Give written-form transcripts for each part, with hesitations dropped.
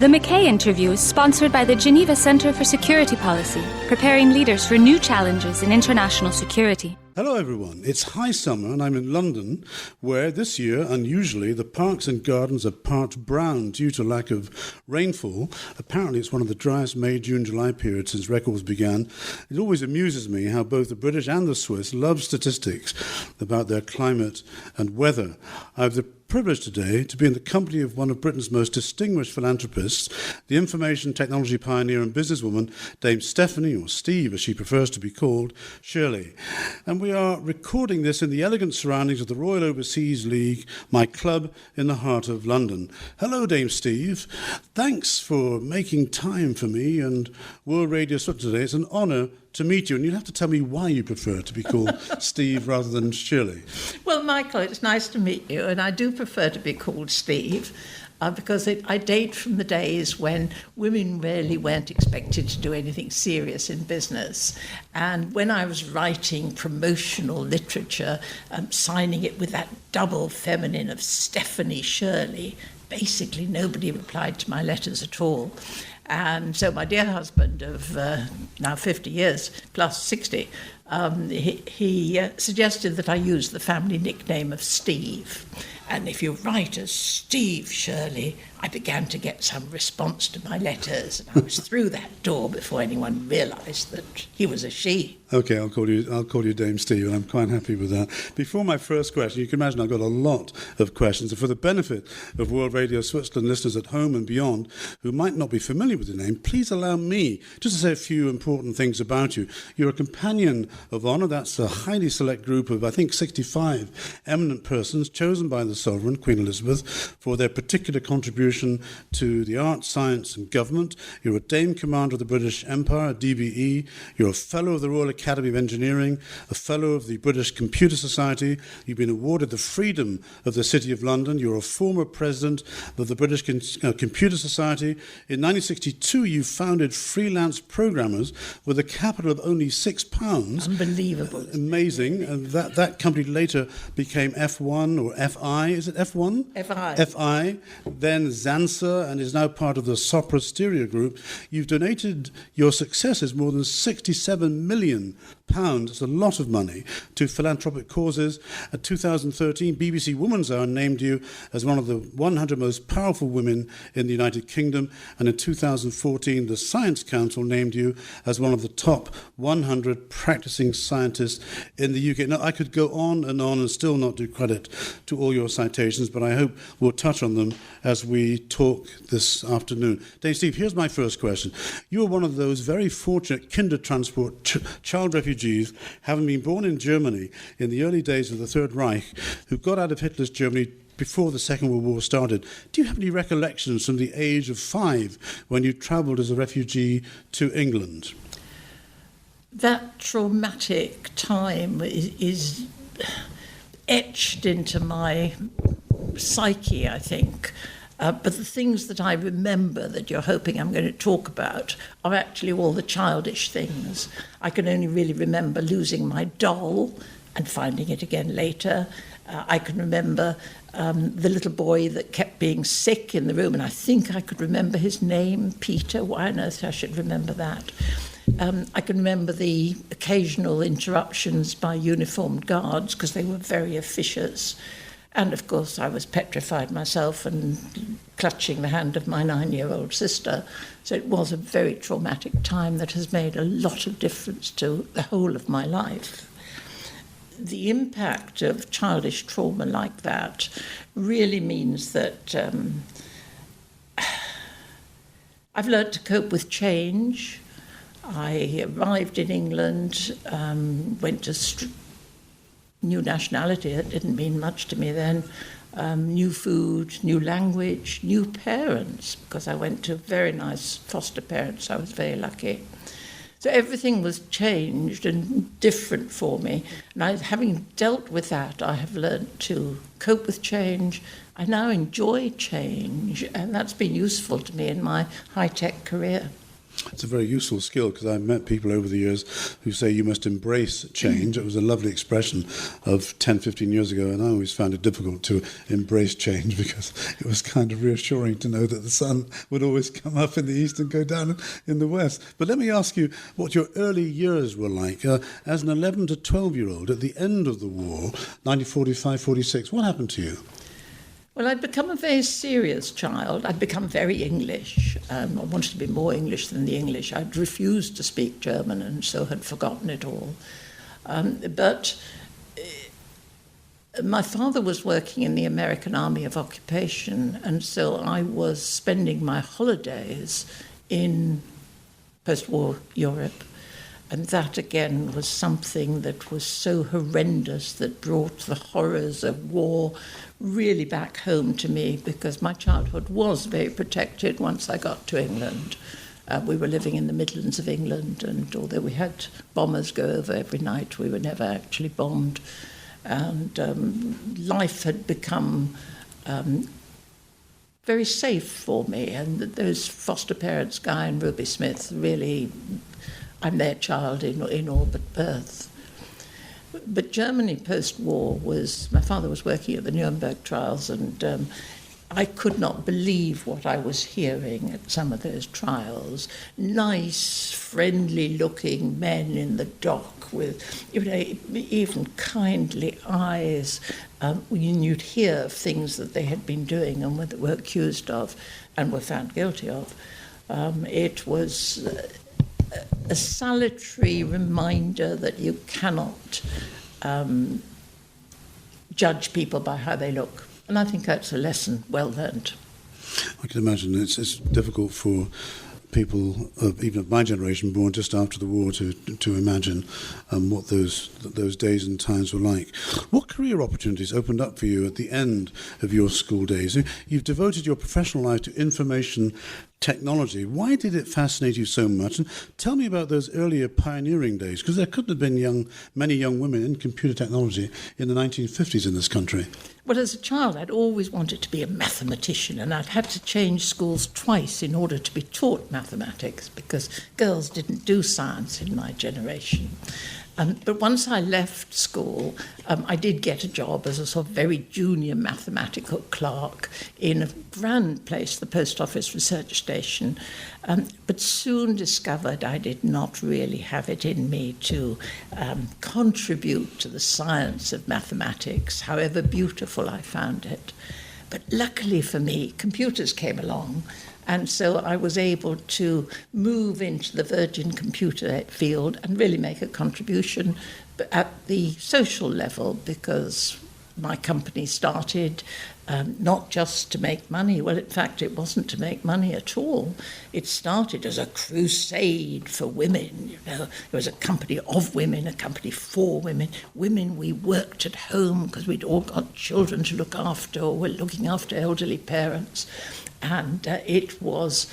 The McKay interview is sponsored by the Geneva Centre for Security Policy, preparing leaders for new challenges in international security. Hello everyone, it's high summer and I'm in London, where this year, unusually, the parks and gardens are parched brown due to lack of rainfall. Apparently it's one of the driest May, June, July periods since records began. It always amuses me how both the British and the Swiss love statistics about their climate and weather. I have the privilege today to be in the company of one of Britain's most distinguished philanthropists, the information technology pioneer and businesswoman, Dame Stephanie, or Steve as she prefers to be called, Shirley. And we are recording this in the elegant surroundings of the Royal Overseas League, my club in the heart of London. Hello, Dame Steve. Thanks for making time for me and World Radio Switzerland today. It's an honour to meet you, and you'll have to tell me why you prefer to be called Steve rather than Shirley. Well, Michael, it's nice to meet you, and I do prefer to be called Steve because I date from the days when women really weren't expected to do anything serious in business. And when I was writing promotional literature, signing it with that double feminine of Stephanie Shirley, basically nobody replied to my letters at all. And so my dear husband of now 50 years, plus 60, he suggested that I use the family nickname of Steve. And if you write as Steve Shirley, I began to get some response to my letters. And I was through that door before anyone realised that he was a she. Okay, I'll call you Dame Steve, and I'm quite happy with that. Before my first question, you can imagine I've got a lot of questions. And for the benefit of World Radio Switzerland listeners at home and beyond who might not be familiar with your name, please allow me just to say a few important things about you. You're a companion of honour. That's a highly select group of, I think, 65 eminent persons chosen by the Sovereign, Queen Elizabeth, for their particular contribution to the arts, science and government. You're a Dame Commander of the British Empire, DBE. You're a Fellow of the Royal Academy of Engineering, a Fellow of the British Computer Society. You've been awarded the Freedom of the City of London. You're a former President of the British Computer Society. In 1962, you founded Freelance Programmers with a capital of only £6. Unbelievable. Amazing. And that company later became F1 or FI. Is it F1? FI. FI. Then Zansa, and is now part of the Sopra Steria Group. You've donated your successes more than £67 million. It's a lot of money to philanthropic causes. At 2013, BBC Woman's Hour named you as one of the 100 most powerful women in the United Kingdom, and in 2014, the Science Council named you as one of the top 100 practicing scientists in the UK. Now, I could go on and still not do credit to all your citations, but I hope we'll touch on them as we talk this afternoon. Dave Steve, here's my first question. You're one of those very fortunate Kindertransport child refugees, having been born in Germany in the early days of the Third Reich, who got out of Hitler's Germany before the Second World War started. Do you have any recollections from the age of 5 when you travelled as a refugee to England? That traumatic time is etched into my psyche, I think. But the things that I remember that you're hoping I'm going to talk about are actually all the childish things. I can only really remember losing my doll and finding it again later. I can remember the little boy that kept being sick in the room, and I think I could remember his name, Peter. Why on earth I should remember that? I can remember the occasional interruptions by uniformed guards because they were very officious. And, of course, I was petrified myself and clutching the hand of my 9-year-old sister. So it was a very traumatic time that has made a lot of difference to the whole of my life. The impact of childish trauma like that really means that I've learnt to cope with change. I arrived in England, went to new nationality, that didn't mean much to me then, new food, new language, new parents, because I went to very nice foster parents. I was very lucky. So everything was changed and different for me. And having dealt with that, I have learnt to cope with change. I now enjoy change, and that's been useful to me in my high-tech career. It's a very useful skill, because I've met people over the years who say you must embrace change. It was a lovely expression of 10, 15 years ago, and I always found it difficult to embrace change because it was kind of reassuring to know that the sun would always come up in the east and go down in the west. But let me ask you what your early years were like. As an 11 to 12-year-old at the end of the war, 1945-46, what happened to you? Well, I'd become a very serious child. I'd become very English. I wanted to be more English than the English. I'd refused to speak German and so had forgotten it all. But my father was working in the American Army of Occupation, and so I was spending my holidays in post-war Europe. And that, again, was something that was so horrendous, that brought the horrors of war really back home to me, because my childhood was very protected once I got to England. We were living in the Midlands of England, and although we had bombers go over every night, we were never actually bombed. And life had become very safe for me, and those foster parents, Guy and Ruby Smith, really... I'm their child in all but birth. But Germany post-war was... My father was working at the Nuremberg trials, and I could not believe what I was hearing at some of those trials. Nice, friendly-looking men in the dock with, even kindly eyes. You'd hear of things that they had been doing and were accused of and were found guilty of. It was... a salutary reminder that you cannot judge people by how they look. And I think that's a lesson well learned. I can imagine it's difficult for people even of my generation, born just after the war, to imagine what those days and times were like. What career opportunities opened up for you at the end of your school days? You've devoted your professional life to information technology. Why did it fascinate you so much? And tell me about those earlier pioneering days, because there couldn't have been many young women in computer technology in the 1950s in this country. Well, as a child, I'd always wanted to be a mathematician, and I'd had to change schools twice in order to be taught mathematics, because girls didn't do science in my generation. But once I left school, I did get a job as a sort of very junior mathematical clerk in a grand place, the Post Office Research Station, but soon discovered I did not really have it in me to contribute to the science of mathematics, however beautiful I found it. But luckily for me, computers came along, and so I was able to move into the Virgin computer field and really make a contribution at the social level, because my company started not just to make money. Well, in fact, it wasn't to make money at all. It started as a crusade for women. There was a company of women, a company for women. Women, we worked at home because we'd all got children to look after, or were looking after elderly parents. And it was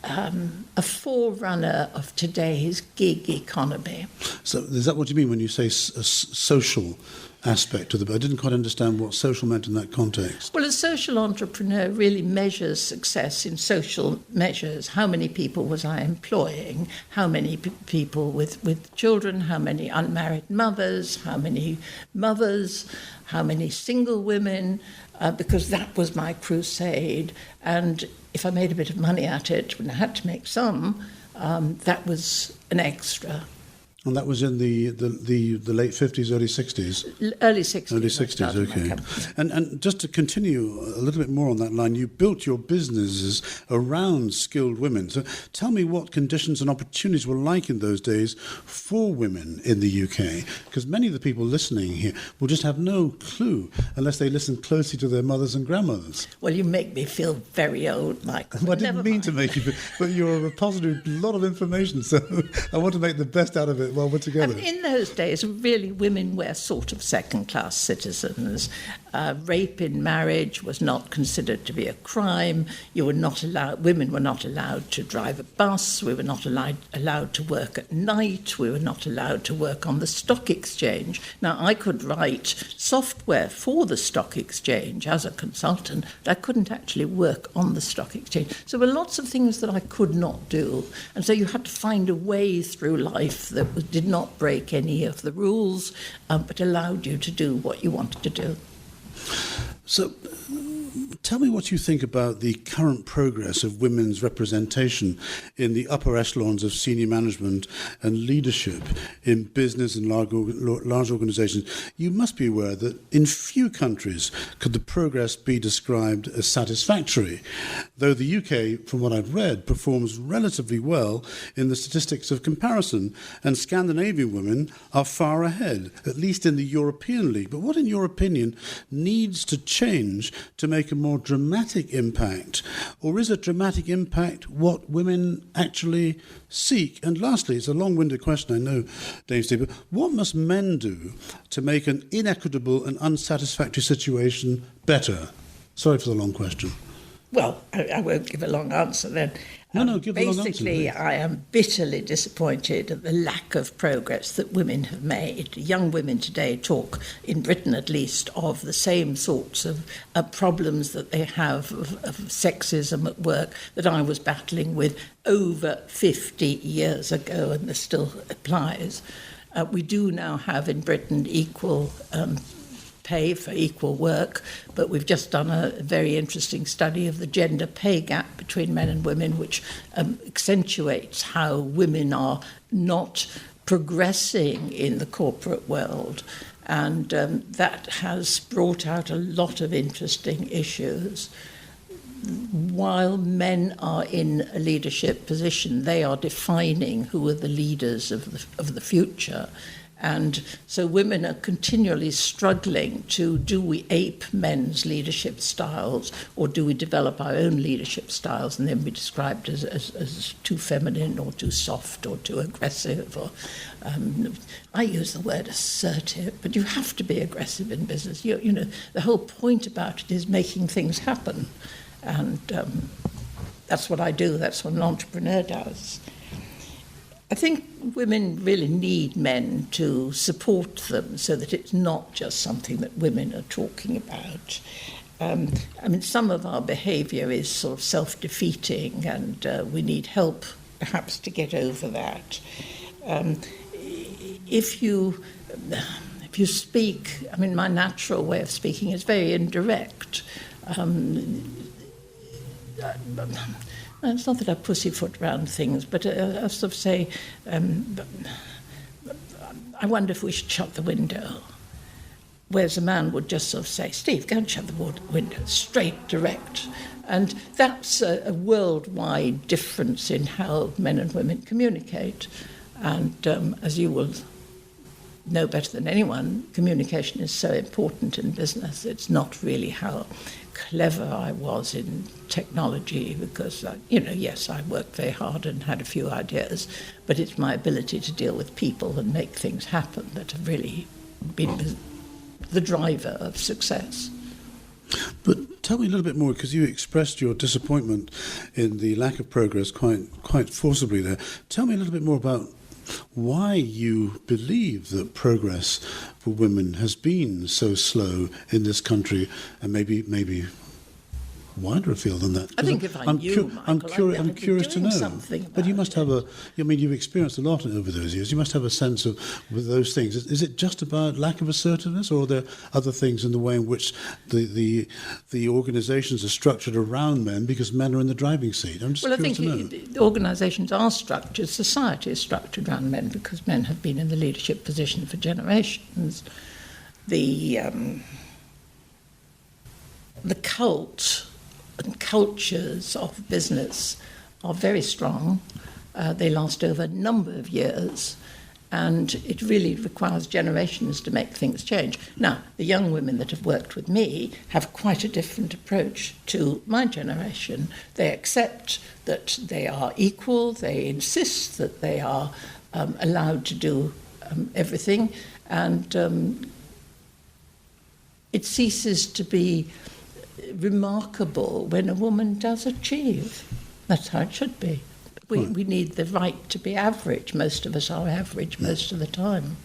a forerunner of today's gig economy. So is that what you mean when you say a social aspect of the book? I didn't quite understand what social meant in that context. Well, a social entrepreneur really measures success in social measures. How many people was I employing? How many people with children? How many unmarried mothers? How many mothers? How many single women? Because that was my crusade. And if I made a bit of money at it, when I had to make some, that was an extra. And that was in the late 50s, early 60s? Early 60s. Early 60s, okay. And just to continue a little bit more on that line, you built your businesses around skilled women. So tell me what conditions and opportunities were like in those days for women in the UK, because many of the people listening here will just have no clue unless they listen closely to their mothers and grandmothers. Well, you make me feel very old, Michael. Well, I didn't mean to make you, but you're repository of a lot of information, so I want to make the best out of it while we're together. In those days, really, women were sort of second-class citizens. Rape in marriage was not considered to be a crime. Women were not allowed to drive a bus. We were not allowed to work at night. We were not allowed to work on the stock exchange. Now, I could write software for the stock exchange as a consultant, but I couldn't actually work on the stock exchange. So there were lots of things that I could not do. And so you had to find a way through life that did not break any of the rules, but allowed you to do what you wanted to do. So, tell me what you think about the current progress of women's representation in the upper echelons of senior management and leadership in business and large organisations. You must be aware that in few countries could the progress be described as satisfactory, though the UK, from what I've read, performs relatively well in the statistics of comparison, and Scandinavian women are far ahead, at least in the European League. But what, in your opinion, needs to change to make a more dramatic impact? Or is a dramatic impact what women actually seek? And lastly, it's a long-winded question, I know, Dame Steve, but what must men do to make an inequitable and unsatisfactory situation better? Sorry for the long question. Well, I won't give a long answer then. No, give a long answer. Basically, I am bitterly disappointed at the lack of progress that women have made. Young women today talk, in Britain at least, of the same sorts of problems that they have of sexism at work that I was battling with over 50 years ago, and this still applies. We do now have in Britain equal pay for equal work, but we've just done a very interesting study of the gender pay gap between men and women, which accentuates how women are not progressing in the corporate world. And that has brought out a lot of interesting issues. While men are in a leadership position, they are defining who are the leaders of the future. And so women are continually struggling do we ape men's leadership styles, or do we develop our own leadership styles and then be described as too feminine or too soft or too aggressive? Or I use the word assertive, but you have to be aggressive in business. You know, the whole point about it is making things happen. And that's what I do. That's what an entrepreneur does. I think women really need men to support them so that it's not just something that women are talking about. Some of our behaviour is sort of self-defeating, and we need help perhaps to get over that. If you speak, my natural way of speaking is very indirect. It's not that I pussyfoot around things, but I sort of say, I wonder if we should shut the window. Whereas a man would just sort of say, Steve, go and shut the window, straight, direct. And that's a worldwide difference in how men and women communicate. And as you will know better than anyone, communication is so important in business. It's not really how clever I was in technology, because, yes, I worked very hard and had a few ideas, but it's my ability to deal with people and make things happen that have really been the driver of success. But tell me a little bit more, because you expressed your disappointment in the lack of progress quite forcibly there. Tell me a little bit more about why you believe that progress for women has been so slow in this country, and maybe wider afield than that. I think if I knew, Michael, I'm curious to know. But you must have you've experienced a lot over those years. You must have a sense of with those things. Is it just about lack of assertiveness, or are there other things in the way in which the organisations are structured around men because men are in the driving seat? I'm just curious to know. I think the organisations are structured, society is structured around men because men have been in the leadership position for generations. The cult and cultures of business are very strong. They last over a number of years, and it really requires generations to make things change. Now, the young women that have worked with me have quite a different approach to my generation. They accept that they are equal, they insist that they are allowed to do everything, and it ceases to be remarkable when a woman does achieve. That's how it should be. We need the right to be average. Most of us are average most of the time.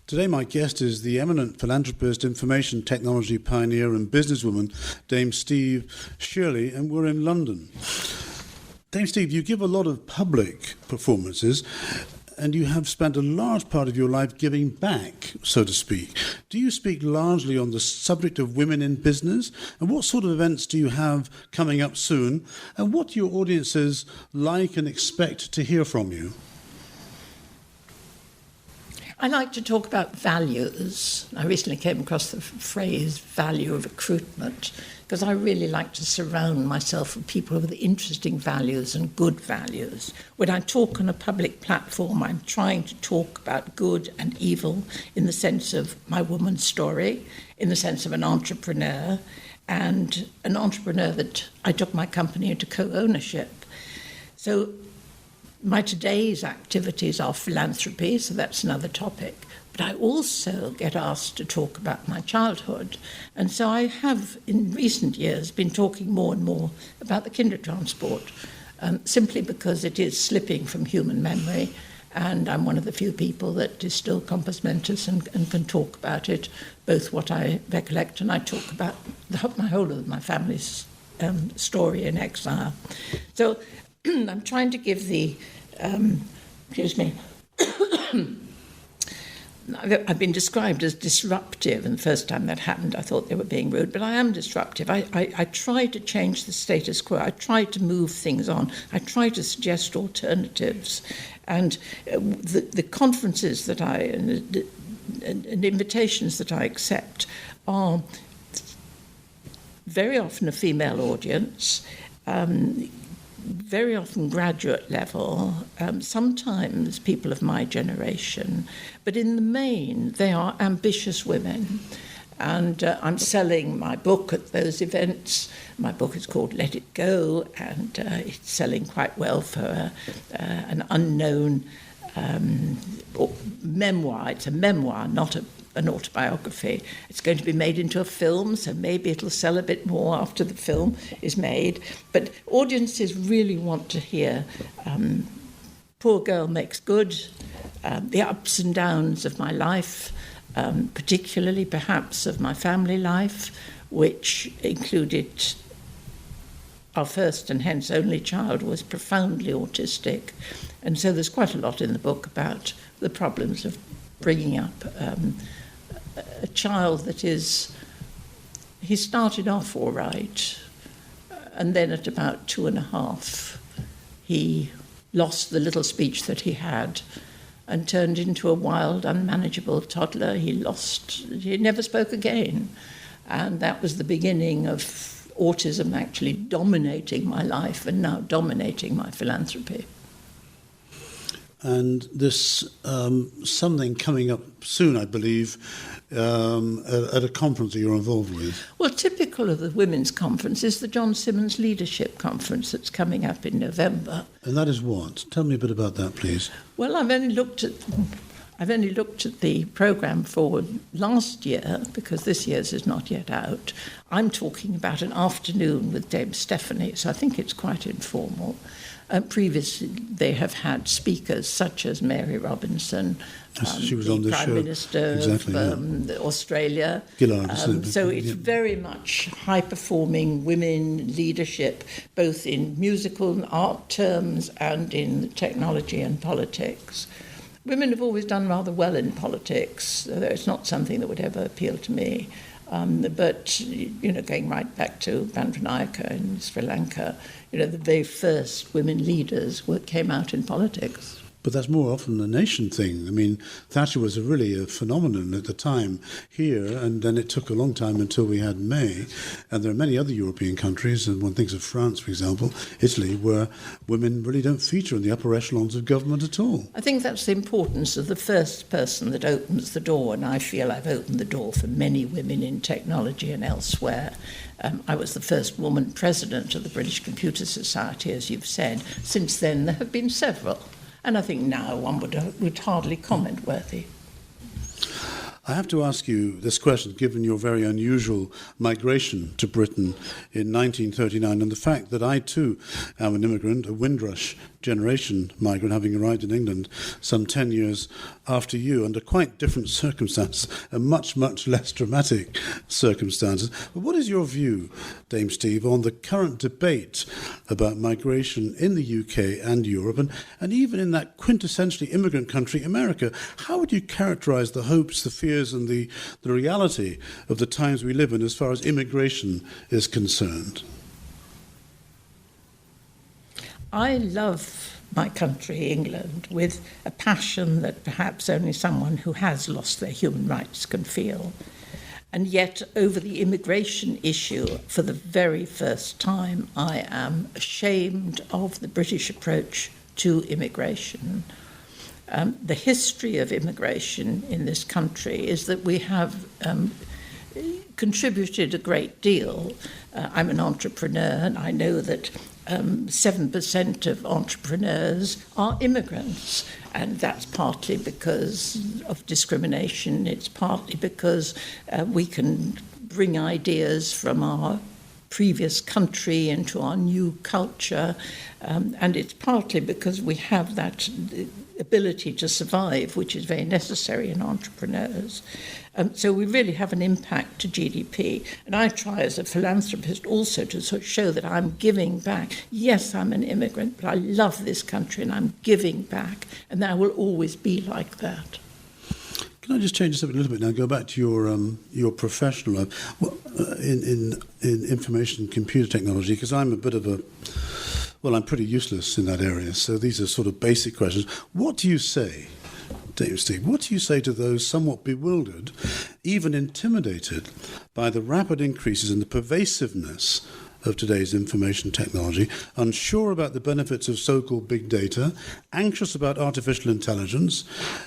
Today my guest is the eminent philanthropist, information technology pioneer and businesswoman, Dame Steve Shirley, and we're in London. Dame Steve, you give a lot of public performances, and you have spent a large part of your life giving back, so to speak. Do you speak largely on the subject of women in business? And what sort of events do you have coming up soon? And what do your audiences like and expect to hear from you? I like to talk about values. I recently came across the phrase value recruitment, because I really like to surround myself with people with interesting values and good values. When I talk on a public platform, I'm trying to talk about good and evil in the sense of my woman's story, in the sense of an entrepreneur, and an entrepreneur that I took my company into co-ownership. So my today's activities are philanthropy, so that's another topic. But I also get asked to talk about my childhood. And so I have, in recent years, been talking more and more about the Kindertransport, simply because it is slipping from human memory. And I'm one of the few people that is still compos mentis and can talk about it, both what I recollect, and I talk about my whole of my family's story in exile. So I'm trying to give the, I've been described as disruptive, and the first time that happened I thought they were being rude, but I am disruptive. I try to change the status quo. I try to move things on. I try to suggest alternatives. And the conferences that and invitations that I accept are very often a female audience, very often graduate level, sometimes people of my generation, but in the main they are ambitious women. And I'm selling my book at those events. My book is called Let It Go, and it's selling quite well for an unknown memoir. It's a memoir, not an autobiography. It's going to be made into a film, so maybe it'll sell a bit more after the film is made. But audiences really want to hear Poor Girl Makes Good, the ups and downs of my life, particularly perhaps of my family life, which included our first and hence only child was profoundly autistic. And so there's quite a lot in the book about the problems of bringing up a child that he started off all right, and then at about 2.5, he lost the little speech that he had and turned into a wild, unmanageable toddler. He never spoke again. And that was the beginning of autism actually dominating my life and now dominating my philanthropy. And this something coming up soon, I believe, at a conference that you're involved with. Well, typical of the Women's Conference is the John Simmons Leadership Conference that's coming up in November. And that is what? Tell me a bit about that, please. Well, I've only looked at the programme for last year, because this year's is not yet out. I'm talking about an afternoon with Dame Stephanie, so I think it's quite informal. Previously, they have had speakers such as Mary Robinson, she was the on this Prime show. Minister of Australia. So it's very much high-performing women leadership, both in musical and art terms and in technology and politics. Women have always done rather well in politics, though it's not something that would ever appeal to me. But, going right back to Bandaranaike in Sri Lanka, the very first women leaders came out in politics. But that's more often a nation thing. I mean, Thatcher was really a phenomenon at the time here, and then it took a long time until we had May. And there are many other European countries, and one thinks of France, for example, Italy, where women really don't feature in the upper echelons of government at all. I think that's the importance of the first person that opens the door, and I feel I've opened the door for many women in technology and elsewhere. I was the first woman president of the British Computer Society, as you've said. Since then, there have been several. And I think now one would hardly comment worthy. I have to ask you this question, given your very unusual migration to Britain in 1939 and the fact that I too am an immigrant, a Windrush generation migrant, having arrived in England some 10 years after you, under quite different circumstances and much, much less dramatic circumstances. But what is your view, Dame Steve, on the current debate about migration in the UK and Europe, and even in that quintessentially immigrant country, America? How would you characterise the hopes, the fears and the reality of the times we live in as far as immigration is concerned? I love my country, England, with a passion that perhaps only someone who has lost their human rights can feel. And yet, over the immigration issue, for the very first time, I am ashamed of the British approach to immigration. The history of immigration in this country is that we have contributed a great deal. I'm an entrepreneur, and I know that 7% of entrepreneurs are immigrants, and that's partly because of discrimination. It's partly because we can bring ideas from our previous country into our new culture, and it's partly because we have that ability to survive, which is very necessary in entrepreneurs. So we really have an impact to GDP. And I try as a philanthropist also to sort of show that I'm giving back. Yes, I'm an immigrant, but I love this country and I'm giving back. And that will always be like that. Can I just change this up a little bit now? Go back to your professional life in information and computer technology, because I'm a bit of a... Well, I'm pretty useless in that area, so these are sort of basic questions. What do you say, Dave Steve, what do you say to those somewhat bewildered, even intimidated by the rapid increases in the pervasiveness of today's information technology, unsure about the benefits of so-called big data, anxious about artificial intelligence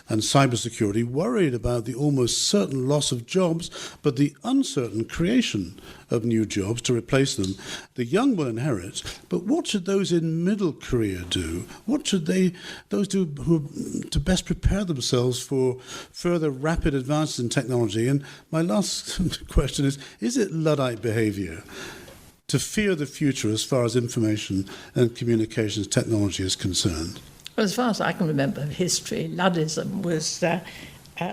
and cybersecurity, worried about the almost certain loss of jobs, but the uncertain creation of new jobs to replace them? The young will inherit, but what should those in middle career do? What should those do to best prepare themselves for further rapid advances in technology? And my last question is it Luddite behaviour to fear the future as far as information and communications technology is concerned? Well, as far as I can remember history, Luddism was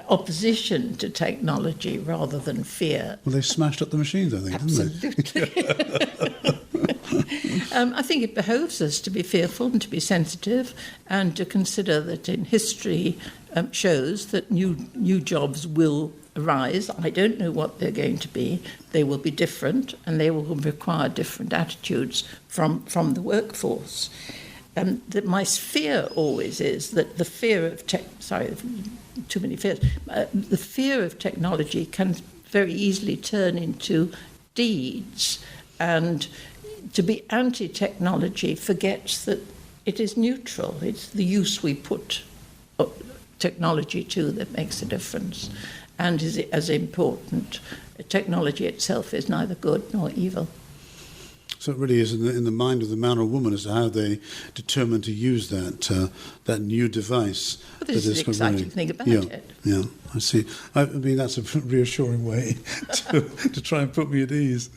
opposition to technology rather than fear. Well, they smashed up the machines, I think, Absolutely. didn't they? I think it behoves us to be fearful and to be sensitive and to consider that in history shows that new jobs will arise. I don't know what they're going to be. They will be different and they will require different attitudes from the workforce. My fear always is that the fear of too many fears. The fear of technology can very easily turn into deeds, and to be anti-technology forgets that it is neutral. It's the use we put technology to that makes a difference, and is as important. Technology itself is neither good nor evil. So it really is in the mind of the man or woman as to how they determine to use that new device. Well, this is the exciting thing about it. Yeah, I see. I mean, that's a reassuring way to try and put me at ease.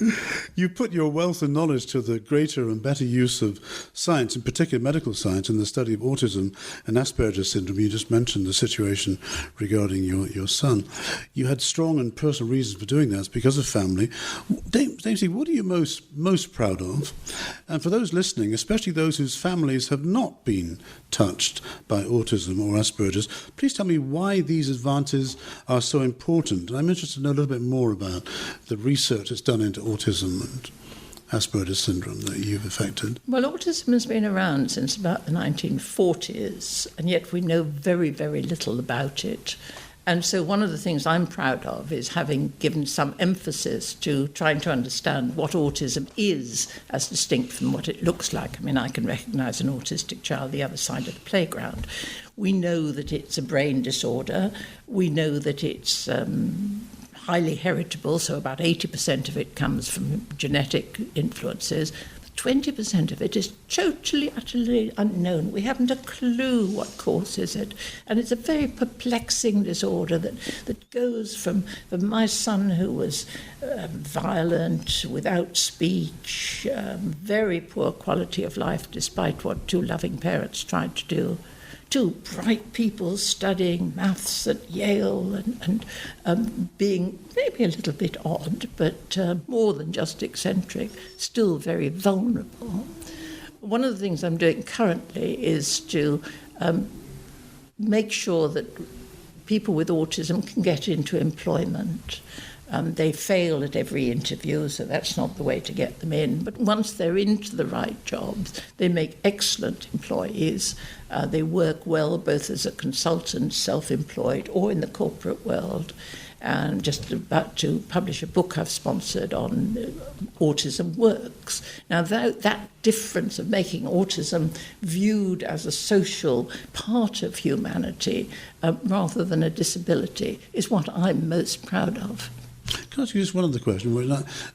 You put your wealth and knowledge to the greater and better use of science, in particular medical science, in the study of autism and Asperger's syndrome. You just mentioned the situation regarding your son. You had strong and personal reasons for doing that. It's because of family. Dame Steve, what are you most proud of? And for those listening, especially those whose families have not been touched by autism or Asperger's, please tell me why these advances are so important. And I'm interested to know a little bit more about the research that's done into autism and Asperger's syndrome that you've affected. Well, autism has been around since about the 1940s, and yet we know very, very little about it. And so one of the things I'm proud of is having given some emphasis to trying to understand what autism is as distinct from what it looks like. I mean, I can recognise an autistic child the other side of the playground. We know that it's a brain disorder. We know that it's highly heritable, so about 80% of it comes from genetic influences. 20% of it is totally, utterly unknown. We haven't a clue what causes it. And it's a very perplexing disorder that goes from my son, who was violent, without speech, very poor quality of life despite what two loving parents tried to do, to bright people studying maths at Yale and being maybe a little bit odd, but more than just eccentric, still very vulnerable. One of the things I'm doing currently is to make sure that people with autism can get into employment. They fail at every interview, so that's not the way to get them in. But once they're into the right jobs, they make excellent employees. They work well both as a consultant, self-employed, or in the corporate world. And just about to publish a book I've sponsored on autism works. Now, that difference of making autism viewed as a social part of humanity rather than a disability is what I'm most proud of. Can I ask you just one other question?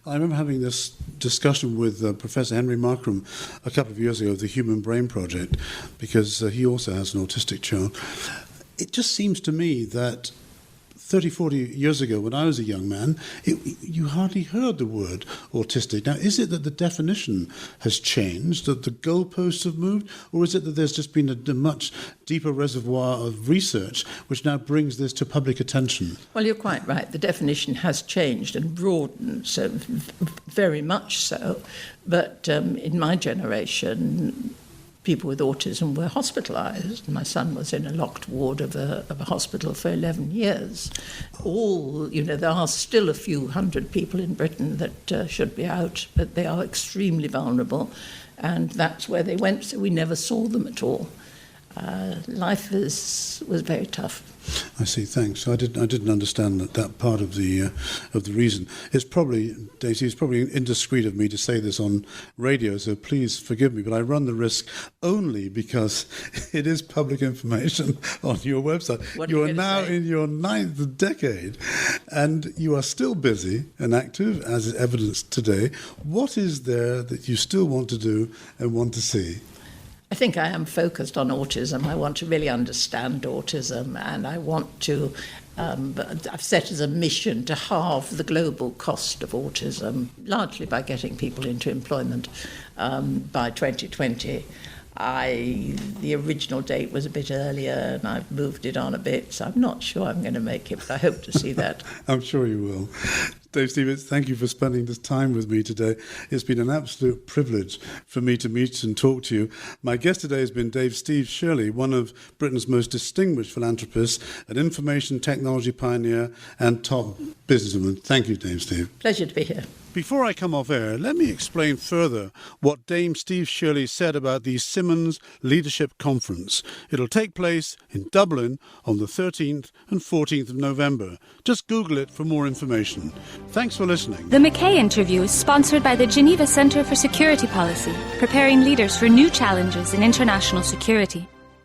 I remember having this discussion with Professor Henry Markram a couple of years ago of the Human Brain Project, because he also has an autistic child. It just seems to me that 30, 40 years ago, when I was a young man, you hardly heard the word autistic. Now, is it that the definition has changed, that the goalposts have moved, or is it that there's just been a much deeper reservoir of research which now brings this to public attention? Well, you're quite right. The definition has changed and broadened, so very much so. But in my generation, people with autism were hospitalised. My son was in a locked ward of a hospital for 11 years. There are still a few hundred people in Britain that should be out, but they are extremely vulnerable, and that's where they went, so we never saw them at all. Life was very tough. I see. Thanks. I didn't understand that part of the reason. It's probably, Daisy, it's probably indiscreet of me to say this on radio, so please forgive me. But I run the risk only because it is public information on your website. You are now in your 9th decade, and you are still busy and active, as is evidenced today. What is there that you still want to do and want to see? I think I am focused on autism. I want to really understand autism, and I want to, I've set as a mission to halve the global cost of autism, largely by getting people into employment by 2020. The original date was a bit earlier, and I've moved it on a bit, so I'm not sure I'm going to make it, but I hope to see that. I'm sure you will. Dave Stevens, thank you for spending this time with me today. It's been an absolute privilege for me to meet and talk to you. My guest today has been Steve Shirley, one of Britain's most distinguished philanthropists, an information technology pioneer and top businesswoman. Thank you, Dave Steve. Pleasure to be here. Before I come off air, let me explain further what Dame Steve Shirley said about the Simmons Leadership Conference. It'll take place in Dublin on the 13th and 14th of November. Just Google it for more information. Thanks for listening. The McKay interview is sponsored by the Geneva Centre for Security Policy, preparing leaders for new challenges in international security.